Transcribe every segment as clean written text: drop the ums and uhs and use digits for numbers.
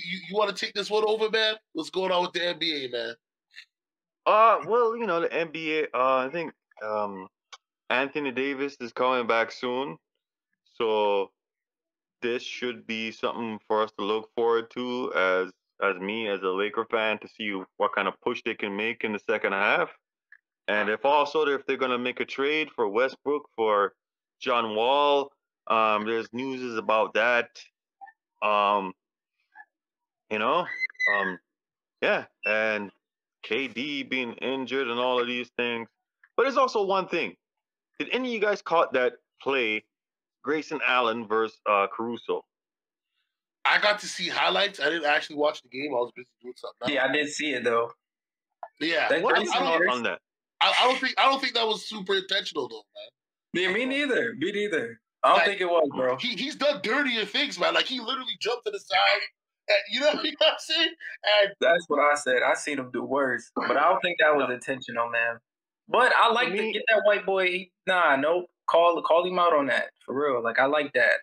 you want to take this one over, man? What's going on with the NBA, man? Well, the NBA. I think Anthony Davis is coming back soon, so this should be something for us to look forward to as me as a Laker fan to see what kind of push they can make in the second half. And if they're gonna make a trade for Westbrook for John Wall, there's news about that. Um, you know, yeah, and KD being injured and all of these things. But there's also one thing. Did any of you guys caught that play, Grayson Allen versus Caruso? I got to see highlights. I didn't actually watch the game. I was busy doing something else. Yeah, I did see it though. Yeah, What are your thoughts on that? I don't think that was super intentional though, man. Yeah, me neither. I don't think it was, bro. He's done dirtier things, man. Like he literally jumped to the side. And, you know what I'm saying? And that's what I said. I seen him do worse, but I don't think that was intentional, man. But I like to get that white boy. Nope. Call him out on that for real. Like I like that.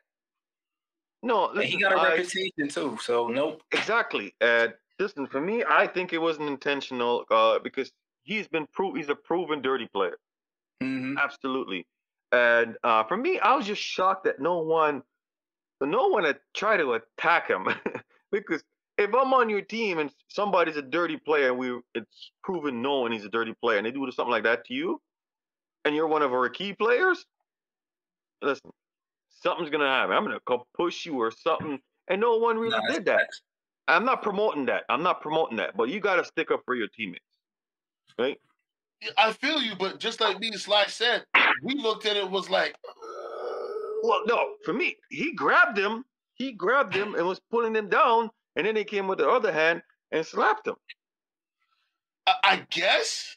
No, listen, and he got a reputation too. So nope. Exactly. Listen, for me, I think it wasn't intentional because he's a proven dirty player. Mm-hmm. Absolutely. And for me, I was just shocked that no one had tried to attack him. Because if I'm on your team and somebody's a dirty player and it's proven known he's a dirty player and they do something like that to you and you're one of our key players, listen, something's gonna happen. I'm gonna come push you or something. And no one really did that. I'm not promoting that. But you gotta stick up for your teammates. Right? I feel you, but just like me and Sly said, we looked at it was like, well, no, for me, he grabbed him and was pulling him down, and then he came with the other hand and slapped him. I guess,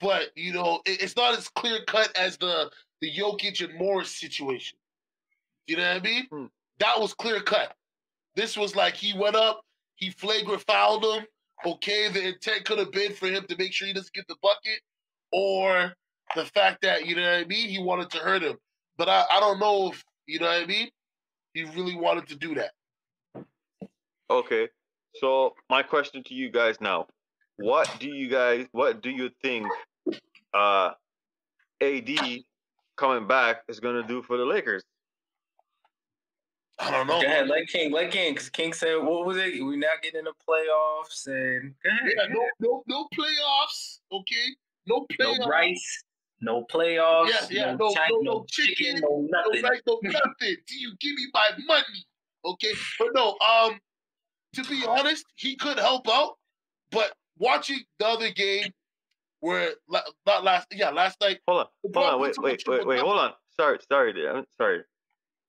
but it's not as clear cut as the Jokic and Morris situation. You know what I mean? That was clear cut. This was like he went up, he flagrant fouled him. Okay, the intent could have been for him to make sure he doesn't get the bucket, or the fact that, you know what I mean, he wanted to hurt him. But I don't know if, you know what I mean, he really wanted to do that. Okay, so my question to you guys now: what do you think AD coming back is going to do for the Lakers? I don't know. Go ahead, let King, because King said, what was it? We're not getting the playoffs, and go ahead. Yeah, no playoffs, okay? No playoffs. No rice, no playoffs, no chicken, no nothing. No rice, no nothing. Do you give me my money? Okay? But no, to be honest, he could help out, but watching the other game where last night. Hold on, wait, hold on. Sorry, I'm sorry.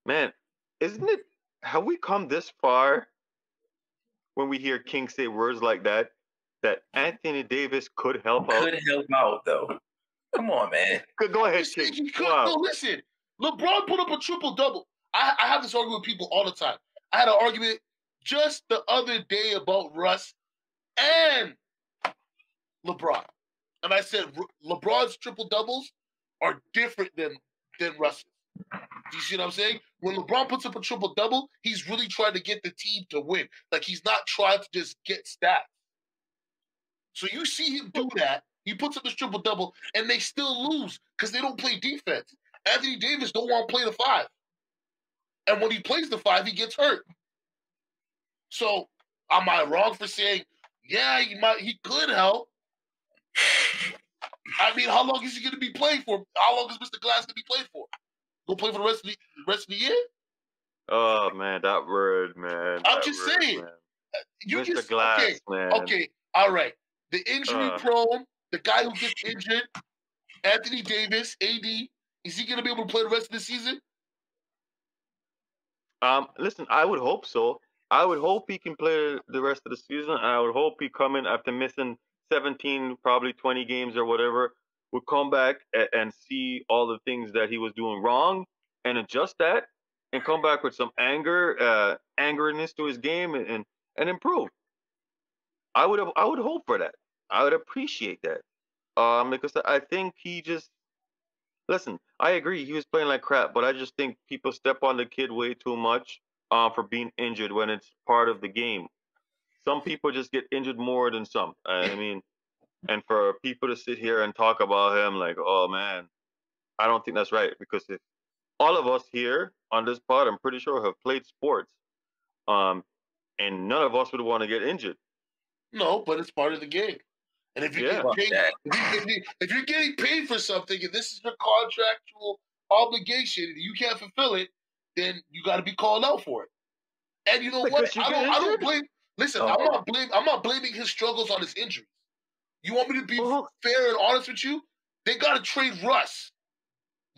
Man, isn't it, have we come this far when we hear King say words like that Anthony Davis could help out? Could help out, though. Come on, man. Go ahead, King. Wow. No, listen. LeBron put up a triple-double. I have this argument with people all the time. I had an argument just the other day about Russ and LeBron. And I said LeBron's triple-doubles are different than Russ's. Do you see what I'm saying? When LeBron puts up a triple-double, he's really trying to get the team to win. Like, he's not trying to just get stats. So you see him do that. He puts up this triple-double, and they still lose because they don't play defense. Anthony Davis don't want to play the 5. And when he plays the 5, he gets hurt. So am I wrong for saying, yeah, he could help? I mean, how long is he going to be playing for? How long is Mr. Glass going to be playing for? Go play for the rest of the year? Oh man, that word, man. I'm just saying. Mr. Glass, man. Okay, all right. The injury prone, the guy who gets injured, Anthony Davis, AD, is he going to be able to play the rest of the season? Listen, I would hope so. I would hope he can play the rest of the season. I would hope he come in after missing 17, probably 20 games or whatever, would come back and see all the things that he was doing wrong and adjust that and come back with some angerness to his game and improve. I would hope for that. I would appreciate that. Because I think he just, listen, I agree he was playing like crap, but I just think people step on the kid way too much for being injured when it's part of the game. some people just get injured more than some. I mean, and for people to sit here and talk about him like, oh man, I don't think that's right because if all of us here on this pod, I'm pretty sure have played sports, um, and none of us would want to get injured. No, but it's part of the game. And if you Yeah. get paid, if you're getting paid for something and this is your contractual obligation and you can't fulfill it, then you got to be called out for it. And you know what? Because you get I don't injured? blame. Listen, I'm not blaming his struggles on his injuries. You want me to be fair and honest with you? They got to trade Russ.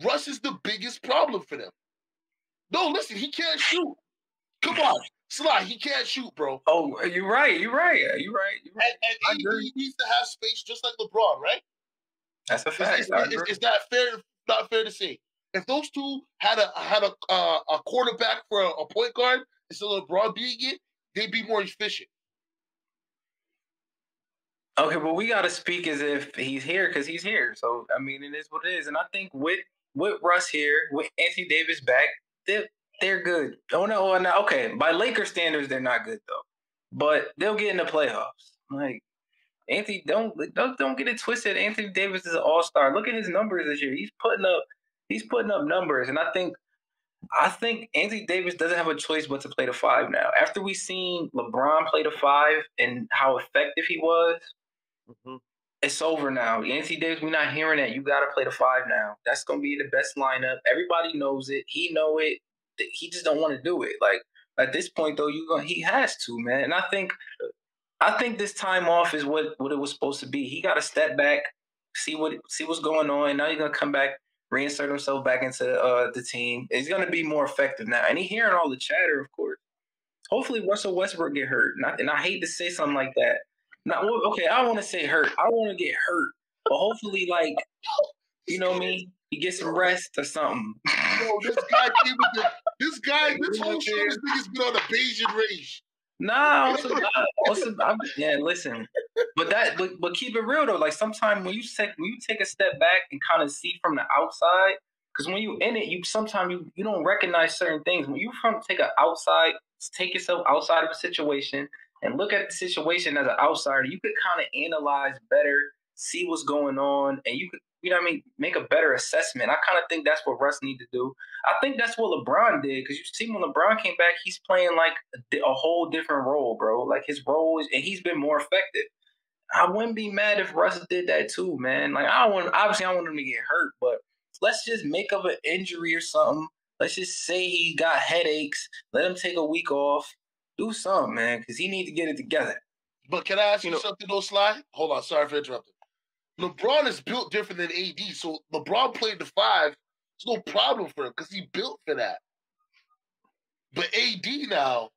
Russ is the biggest problem for them. No, listen, he can't shoot. Come on, Sly, he can't shoot, bro. Oh, you're right. You're right. And he needs to have space just like LeBron, right? That's a fact. Is that fair? Not fair to say. If those two had a quarterback for a point guard instead of LeBron being it, they'd be more efficient. Okay, but we got to speak as if he's here because he's here. So, I mean, it is what it is. And I think with Russ here, with Anthony Davis back, they're good. Oh, no. Okay, by Lakers standards, they're not good, though. But they'll get in the playoffs. Like, Anthony, don't get it twisted. Anthony Davis is an all-star. Look at his numbers this year. He's putting up numbers. And I think Anthony Davis doesn't have a choice but to play the 5 now. After we seen LeBron play the 5 and how effective he was, it's over now. Anthony Davis, we're not hearing that. You got to play the 5 now. That's going to be the best lineup. Everybody knows it. He know it. He just don't want to do it. Like, at this point, though, he has to, man. And I think this time off is what it was supposed to be. He got to step back, see what's going on. Now he's going to come back, reinsert himself back into the team. He's going to be more effective now. And he's hearing all the chatter, of course. Hopefully Russell Westbrook get hurt. And I hate to say something like that. Okay, I don't want to say hurt. I don't want to get hurt. But hopefully, like, you know me, he gets some rest or something. Yo, this guy came with this whole show, this nigga's been on a Bayesian rage. Nah, yeah, listen. But keep it real though. Like sometimes when you take a step back and kind of see from the outside, because when you in it, sometimes you don't recognize certain things. When you take yourself outside of a situation and look at the situation as an outsider, you could kind of analyze better, see what's going on, and you could, you know what I mean, make a better assessment. I kind of think that's what Russ needs to do. I think that's what LeBron did, because you see when LeBron came back, he's playing like a whole different role, bro. Like his role is, and he's been more effective. I wouldn't be mad if Russ did that too, man. Like I don't want him to get hurt, but let's just make up an injury or something. Let's just say he got headaches. Let him take a week off. Do something, man, because he needs to get it together. But can I ask you something, though, Sly? Hold on, sorry for interrupting. LeBron is built different than AD, so LeBron played the 5. It's no problem for him because he built for that. But AD now,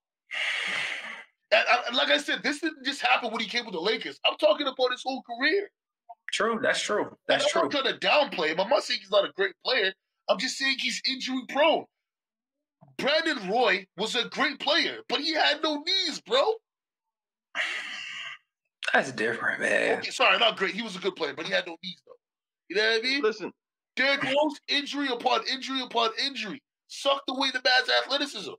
and like I said, this didn't just happen when he came with the Lakers. I'm talking about his whole career. True, that's true. I'm not trying to downplay him. I'm not saying he's not a great player. I'm just saying he's injury prone. Brandon Roy was a great player, but he had no knees, bro. That's different, man. Okay, sorry, not great. He was a good player, but he had no knees, though. You know what I mean? Listen. Derrick Rose, injury upon injury upon injury, sucked away the man's athleticism.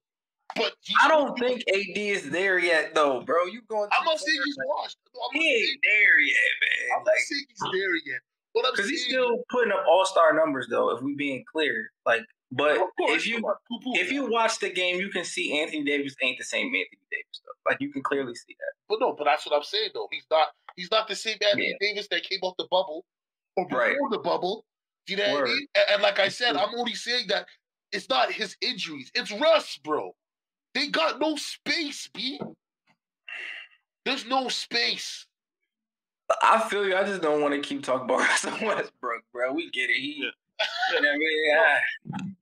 But I don't think AD is there yet, though, bro. I'm not saying he's washed. He ain't there yet, man. I'm not saying he's there yet. Because he's still putting up all-star numbers, though, if we being clear. Like, but if you watch the game, you can see Anthony Davis ain't the same Anthony Davis, though. Like, you can clearly see that. But that's what I'm saying, though. He's not the same Anthony Davis that came off the bubble or before the bubble. You know what I mean? And like I said, I'm only saying that it's not his injuries. It's Russ, bro. They got no space, B. There's no space. I feel you. I just don't want to keep talking about Russell Westbrook, bro. We get it. You know what I mean?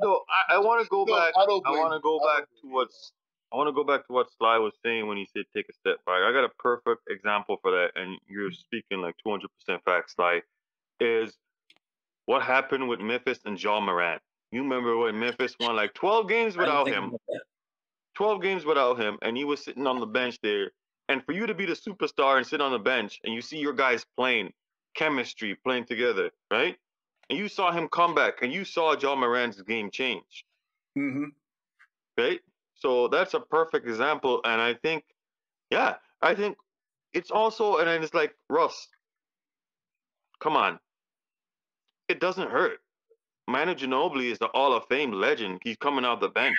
So I want to go back. I want to go back to what Sly was saying when he said take a step back. I got a perfect example for that, and you're speaking like 200% facts, Sly. Is what happened with Memphis and Ja Morant. You remember when Memphis won like 12 games without him? 12 games without him, and he was sitting on the bench there. And for you to be the superstar and sit on the bench, and you see your guys playing, chemistry, playing together, right? And you saw him come back, and you saw Ja Morant's game change. Mm-hmm. Right? So that's a perfect example, and I think Yeah, I think it's also, and then it's like, Russ, come on, it doesn't hurt. Manu Ginobili is the Hall of Fame legend. He's coming out the bench,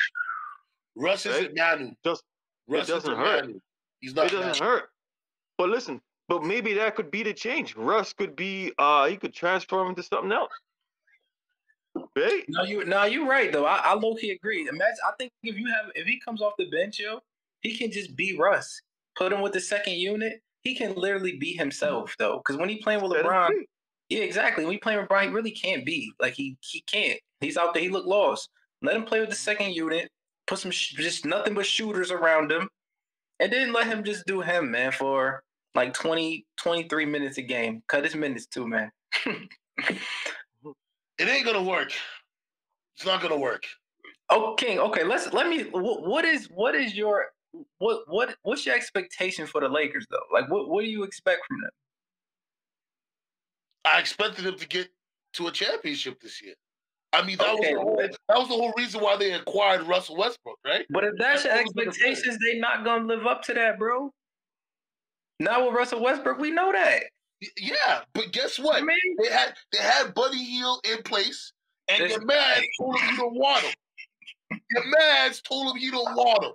Russ right? isn't Manu. Just it Russ doesn't isn't hurt. Manu. He's It not Manu. doesn't hurt. But listen, but maybe that could be the change. Russ could be, he could transform into something else, right? No, you're right though. I low key agree. Imagine, I think if he comes off the bench, yo, he can just be Russ. Put him with the second unit. He can literally be himself though, because when he playing with Set him LeBron, free. yeah, exactly. When he playing with LeBron, he really can't be like he can't. He's out there. He look lost. Let him play with the second unit. Put some just nothing but shooters around him, and then let him just do him, man, for like 20, 23 minutes a game. Cut his minutes too, man. It ain't gonna work. It's not gonna work. Oh, King. Okay, what's your expectation for the Lakers though? Like, what do you expect from them? I expected them to get to a championship this year. I mean, that was the whole reason why they acquired Russell Westbrook, right? But if that's your expectations, they're not gonna live up to that, bro. Not with Russell Westbrook, we know that. Yeah, but guess what? I mean, they had Buddy Hield in place, and your man told him you don't want him. Your man's told him you don't want him.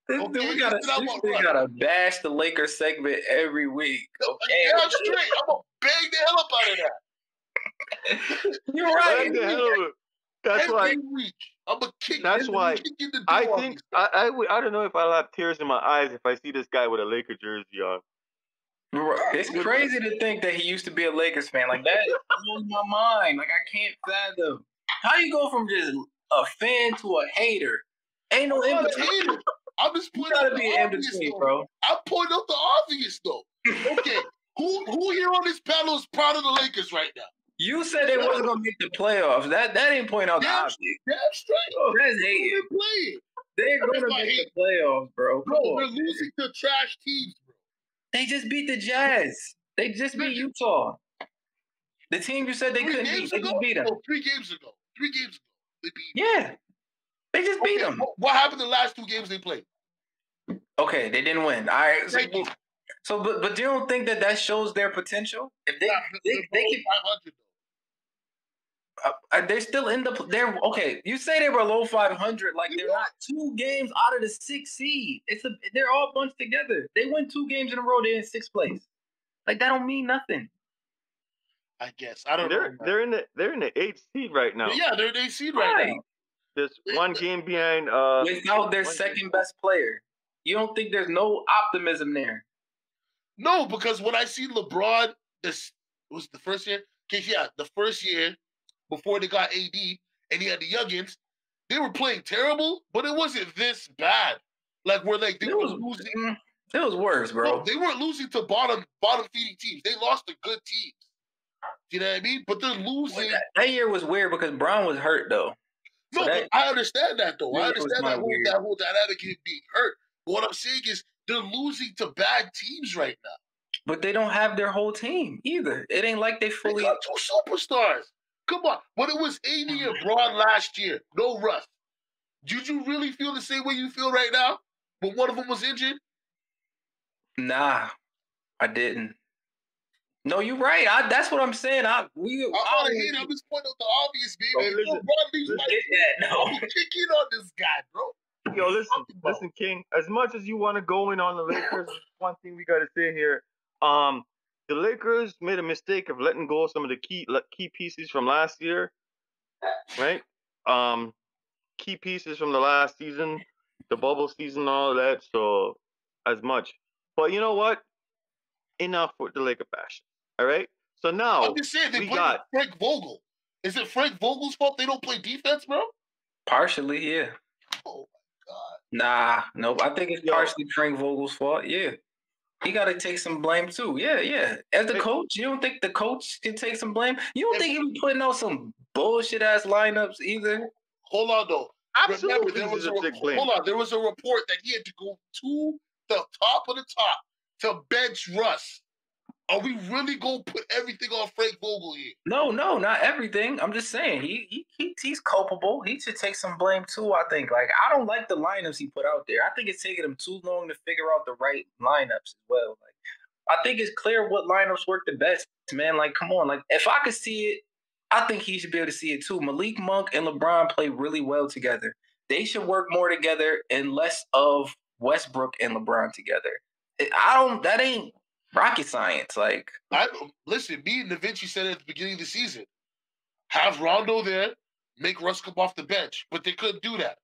Okay, we gotta bash the Lakers segment every week. Okay, yeah, straight. I'm gonna bang the hell up out of that. You're right. That's every why. week, I'm gonna kick. That's why I think I don't know if I'll have tears in my eyes if I see this guy with a Laker jersey on. It's crazy to think that he used to be a Lakers fan. Like that blows my mind. Like I can't fathom how you go from just a fan to a hater. Ain't no in between. I'm just pointing out the obvious, bro. I'm pointing out the obvious, though. Okay, who here on this panel is proud of the Lakers right now? You said they wasn't gonna make the playoffs. That ain't pointing out the obvious. Damn straight. That's hating. They're gonna make the playoffs, bro. Bro, they're losing to trash teams, bro. They just beat the Jazz. They just beat Utah. The team you said they couldn't beat. They just beat them. 3 games ago. 3 games ago. They beat. Yeah. They just beat them. What happened the last 2 games they played? Okay, they didn't win. All right. So, but you don't think that shows their potential? If they can 500. They're still in they're okay. You say they were low 500, like they're not 2 games out of the 6th seed. They're all bunched together. They win 2 games in a row. They're in 6th place. Like that don't mean nothing. I guess I don't know. They're in the 8th seed right now. Yeah, they're in the 8th seed right now. There's 1 game behind. Without their second best player, you don't think there's no optimism there? No, because when I see LeBron, this was the first year. Yeah, the first year before they got AD and he had the youngins, they were playing terrible, but it wasn't this bad. Like we're like they were losing. It was worse, bro. No, they weren't losing to bottom feeding teams. They lost to good teams. You know what I mean? But they're losing. Well, that year was weird because Brown was hurt though. No, but I understand that though. I understand that whole dynamic of being hurt. But what I'm saying is they're losing to bad teams right now. But they don't have their whole team either. It ain't like they fully. They got 2 superstars. Come on. But it was AD and Braun last year. No Russ. Did you really feel the same way you feel right now? But one of them was injured? Nah, I didn't. No, you're right. That's what I'm saying. I'm not a hater. I'm just pointing out the obvious, baby. I'm kicking on this guy, bro. Yo, listen, King. As much as you want to go in on the Lakers, one thing we got to say here. The Lakers made a mistake of letting go of some of the key pieces from last year, right? Key pieces from the last season, the bubble season, all of that. So, as much. But you know what? Enough with the Laker fashion. All right. So now I'm just saying they played Frank Vogel. Is it Frank Vogel's fault they don't play defense, bro? Partially, yeah. Oh my God. Nah, no. I think it's partially Frank Vogel's fault. Yeah. He got to take some blame too. Yeah. As the coach, you don't think the coach can take some blame? You don't think he was putting out some bullshit ass lineups either? Hold on, though. Absolutely. Remember, there was a report that he had to go to the top of the top to bench Russ Are we really gonna put everything on Frank Vogel here? No, not everything. I'm just saying he's culpable. He should take some blame too. I think. Like I don't like the lineups he put out there. I think it's taking him too long to figure out the right lineups as well. Like I think it's clear what lineups work the best, man. Like come on, like if I could see it, I think he should be able to see it too. Malik Monk and LeBron play really well together. They should work more together and less of Westbrook and LeBron together. That ain't rocket science. Like, listen, me and Da Vinci said it at the beginning of the season. Have Rondo there, make Russ come off the bench, but they couldn't do that.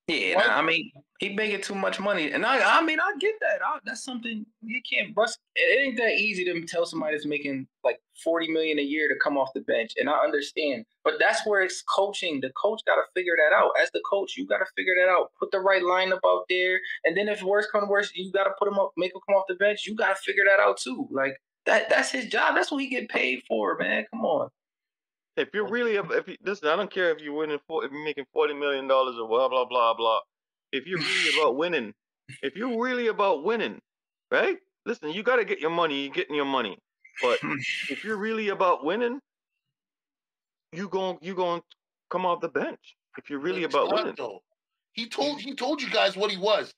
Yeah, I mean, he making too much money, and I mean, I get that. That's something you can't. Russ, it ain't that easy to tell somebody that's making like $40 million a year to come off the bench, and I understand. But that's where it's coaching. The coach got to figure that out. As the coach, you got to figure that out. Put the right lineup out there, and then if worse comes worse, you got to put him up, make him come off the bench. You got to figure that out too. Like that's his job. That's what he get paid for, man. Come on. If you're really, listen, I don't care if you're if you're making $40 million or blah blah blah blah. If you're really about winning, right? Listen, you got to get your money. You're getting your money. But if you're really about winning, you going come off the bench. If you're really about winning, he told you guys what he was.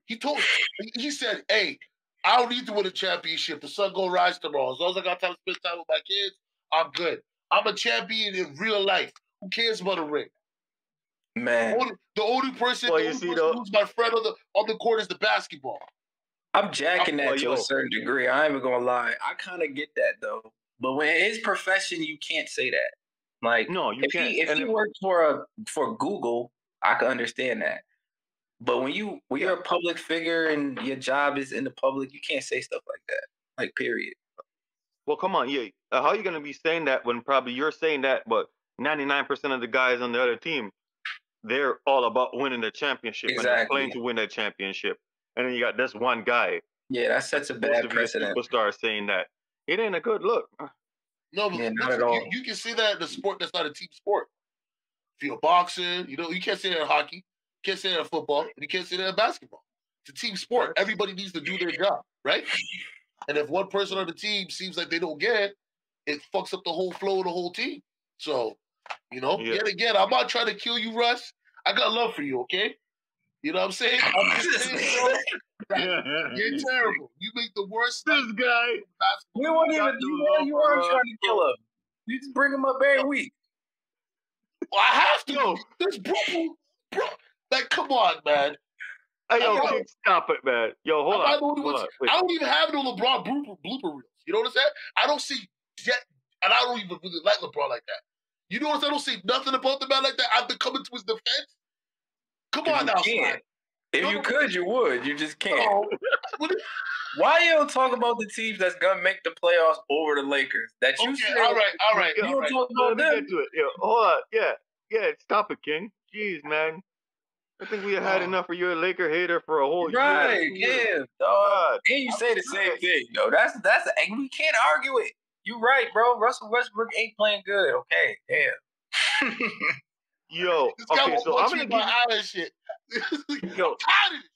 He said, "Hey, I don't need to win a championship. The sun gonna rise tomorrow. As long as I got time to spend time with my kids, I'm good. I'm a champion in real life. Who cares about a ring?" Man, the only person who's my friend on the court is the basketball. I'm jacking that to a certain degree. I ain't even gonna lie. I kind of get that though. But when it's profession, you can't say that. Like, no, you can't. If you work for Google, I can understand that. But when you're a public figure and your job is in the public, you can't say stuff like that. Like, period. Well, come on, yeah. How are you gonna be saying that when probably you're saying that, but 99% of the guys on the other team, they're all about winning the championship and they're playing to win that championship. And then you got this one guy. Yeah, that sets a bad precedent. Superstar saying that it ain't a good look. No, but not at all. You can see that in a sport that's not a team sport. If you're boxing, you can't say that in hockey. You can't say that in football. And you can't say that in basketball. It's a team sport. Everybody needs to do their job, right? And if one person on the team seems like they don't get it fucks up the whole flow of the whole team. So, yet again, I'm not trying to kill you, Russ. I got love for you, okay? You know what I'm saying? I'm just saying, you're terrible. You make the worst. This guy. You weren't trying to kill him. You just bring him up every week. Well, I have to. This bro. Like, come on, man. Hey, yo, stop it, man. Yo, hold on. I don't even have no LeBron blooper reels. You know what I'm saying? I don't see Jet, and I don't even really like LeBron like that. You know what I'm saying? I don't see nothing about the man like that. I've been coming to his defense. Come on now, man. If you could, you would. You just can't. Why you don't talk about the teams that's gonna make the playoffs over the Lakers? That you said. All right. You don't talk about them. Get to it. Yo, hold on. Yeah. Stop it, King. Jeez, man. I think we had enough of your Laker hater for a whole year. Right? Yeah, dog. And you say the same thing, though. That's we can't argue it. You right, bro. Russell Westbrook ain't playing good. Okay, damn. Yo, okay, so I'm gonna give shit. Yo, I'm tired of this.